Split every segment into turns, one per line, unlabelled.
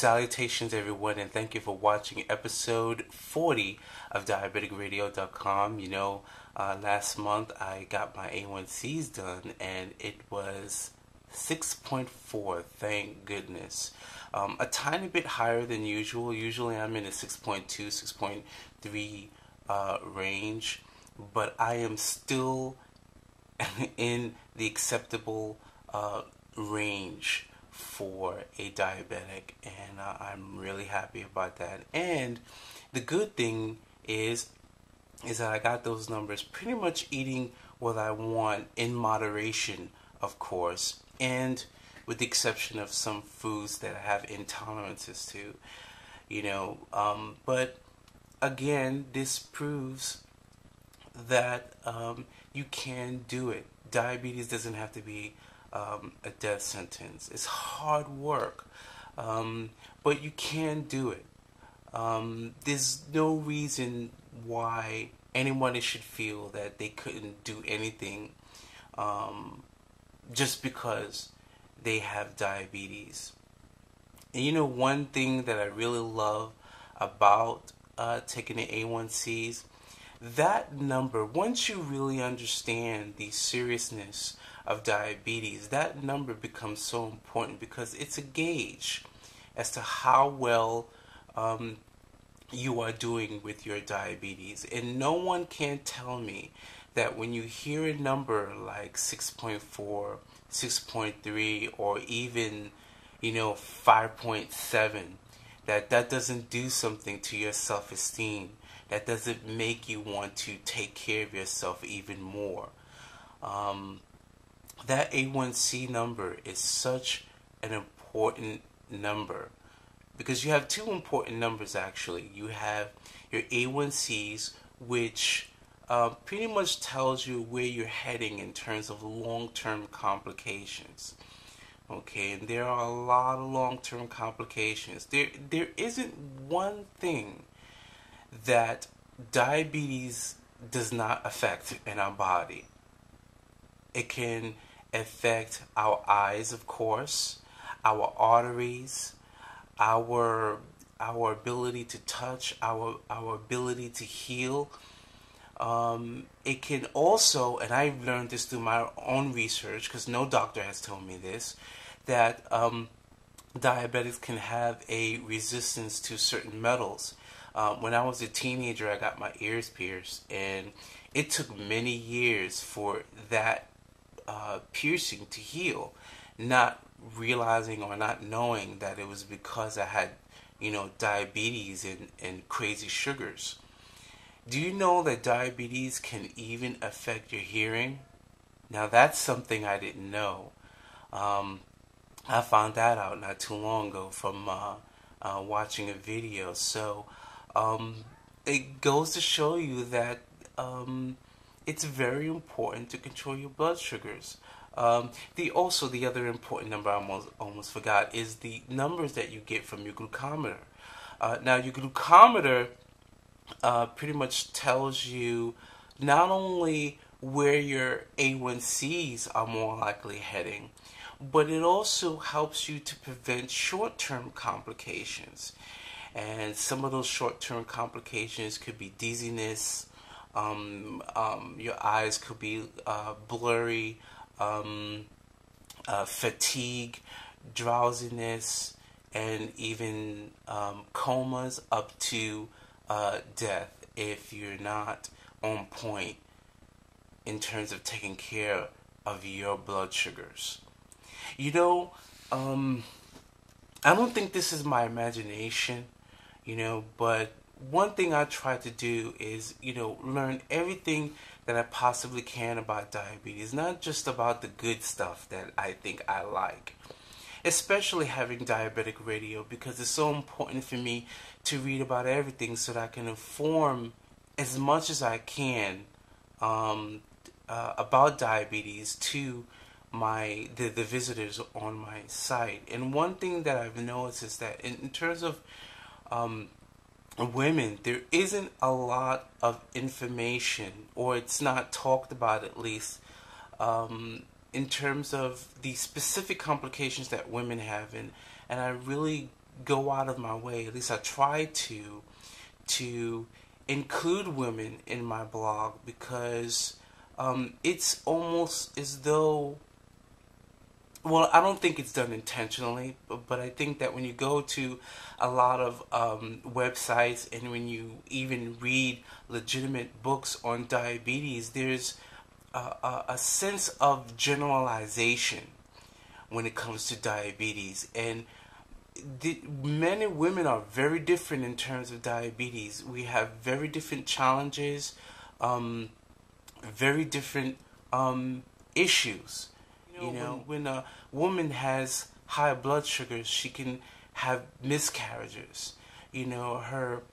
Salutations, everyone, and thank you for watching episode 40 of DiabeticRadio.com. Last month I got my A1C's done, and it was 6.4, thank goodness. A tiny bit higher than usual. Usually I'm in a 6.2, 6.3 range, but I am still in the acceptable range for a diabetic, and I'm really happy about that. And the good thing is that I got those numbers pretty much eating what I want in moderation, of course, and with the exception of some foods that I have intolerances to, but again, this proves that you can do it. Diabetes doesn't have to be a death sentence. It's hard work, but you can do it. There's no reason why anyone should feel that they couldn't do anything just because they have diabetes. And one thing that I really love about taking the A1C's, that number, once you really understand the seriousness of diabetes, that number becomes so important because it's a gauge as to how well you are doing with your diabetes. And no one can tell me that when you hear a number like 6.4, 6.3, or even 5.7, that doesn't do something to your self-esteem. That doesn't make you want to take care of yourself even more. That A1C number is such an important number because you have two important numbers actually. You have your A1Cs, which pretty much tells you where you're heading in terms of long-term complications. Okay, and there are a lot of long-term complications. There isn't one thing that diabetes does not affect in our body. It can affect our eyes, of course, our arteries, our ability to touch, our ability to heal. It can also, and I've learned this through my own research because no doctor has told me this, that diabetics can have a resistance to certain metals. When I was a teenager, I got my ears pierced, and it took many years for that piercing to heal, not realizing or not knowing that it was because I had, diabetes and crazy sugars. Do you know that diabetes can even affect your hearing? Now that's something I didn't know. I found that out not too long ago from watching a video. So it goes to show you that it's very important to control your blood sugars. The other important number I almost forgot is the numbers that you get from your glucometer. Now your glucometer pretty much tells you not only where your A1Cs are more likely heading, but it also helps you to prevent short-term complications. And some of those short-term complications could be dizziness, your eyes could be blurry, fatigue, drowsiness, and even comas up to death if you're not on point in terms of taking care of your blood sugars. I don't think this is my imagination, but one thing I try to do is, learn everything that I possibly can about diabetes, not just about the good stuff that I think I like. Especially having Diabetic Radio, because it's so important for me to read about everything so that I can inform as much as I can about diabetes to the visitors on my site. And one thing that I've noticed is that in terms of women, there isn't a lot of information, or it's not talked about at least, in terms of the specific complications that women have. And I really go out of my way, at least I try to include women in my blog, because it's almost as though, well, I don't think it's done intentionally, but I think that when you go to a lot of websites, and when you even read legitimate books on diabetes, there's a sense of generalization when it comes to diabetes. And men and women are very different in terms of diabetes. We have very different challenges, very different issues. You know, when a woman has high blood sugars, she can have miscarriages. You know, her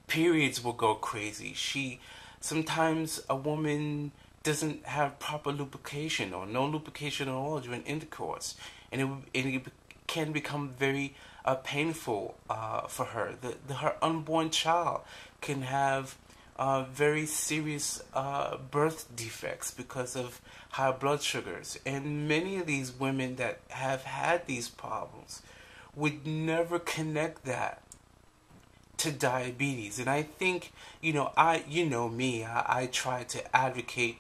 periods will go crazy. Sometimes a woman doesn't have proper lubrication or no lubrication at all during intercourse, and it can become very painful for her. Her unborn child can have very serious birth defects because of high blood sugars. And many of these women that have had these problems would never connect that to diabetes. And I think, you know me, I try to advocate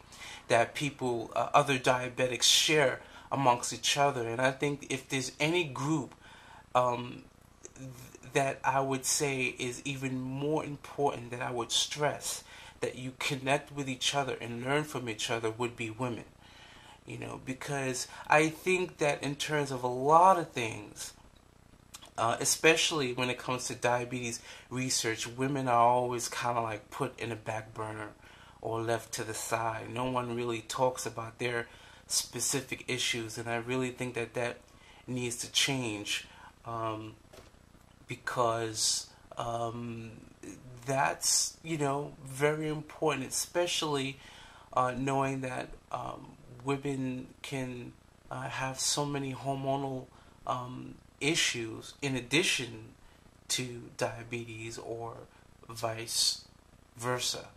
that people, other diabetics, share amongst each other. And I think if there's any group that I would say is even more important, that I would stress that you connect with each other and learn from each other, would be women. You know, because I think that in terms of a lot of things, especially when it comes to diabetes research, women are always kind of like put in a back burner or left to the side. No one really talks about their specific issues, and I really think that needs to change, because that's, you know, very important, especially knowing that women can have so many hormonal issues in addition to diabetes, or vice versa.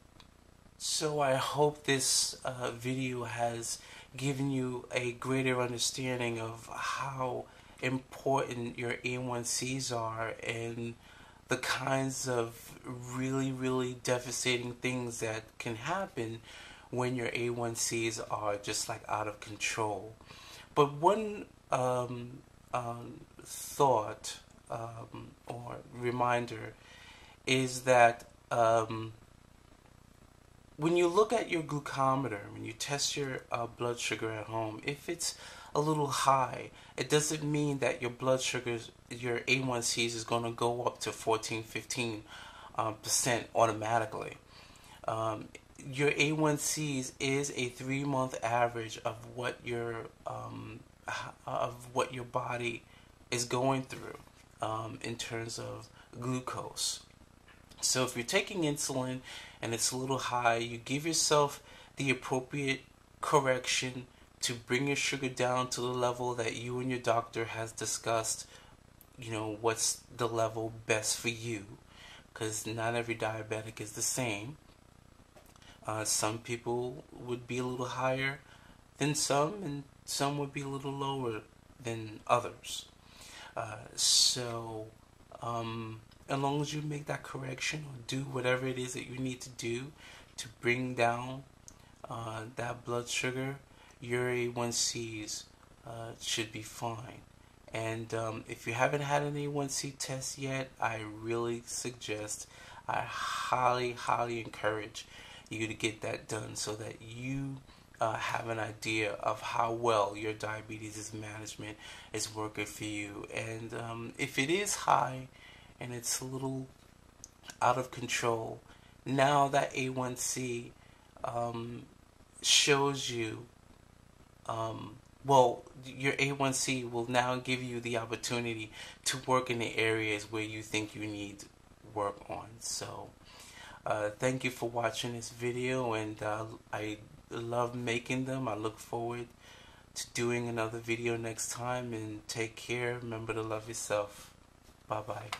So I hope this video has given you a greater understanding of how important your A1C's are, and the kinds of really, really devastating things that can happen when your A1C's are just like out of control. But one thought or reminder is that when you look at your glucometer, when you test your blood sugar at home, if it's a little high, it doesn't mean that your blood sugars, your A1C's, is going to go up to 14-15% automatically. Your A1C's is a 3-month average of what your body is going through in terms of glucose. So if you're taking insulin and it's a little high, you give yourself the appropriate correction to bring your sugar down to the level that you and your doctor has discussed. You know, what's the level best for you, because not every diabetic is the same. Some people would be a little higher than some, and some would be a little lower than others. So as long as you make that correction, or do whatever it is that you need to do to bring down that blood sugar, your A1C's should be fine. And if you haven't had an A1C test yet, I really suggest, I highly encourage you to get that done, so that you have an idea of how well your diabetes management is working for you. And if it is high and it's a little out of control, now that A1C shows you, well, your A1C will now give you the opportunity to work in the areas where you think you need work on. So thank you for watching this video, and I love making them. I look forward to doing another video next time, and take care. Remember to love yourself. Bye bye.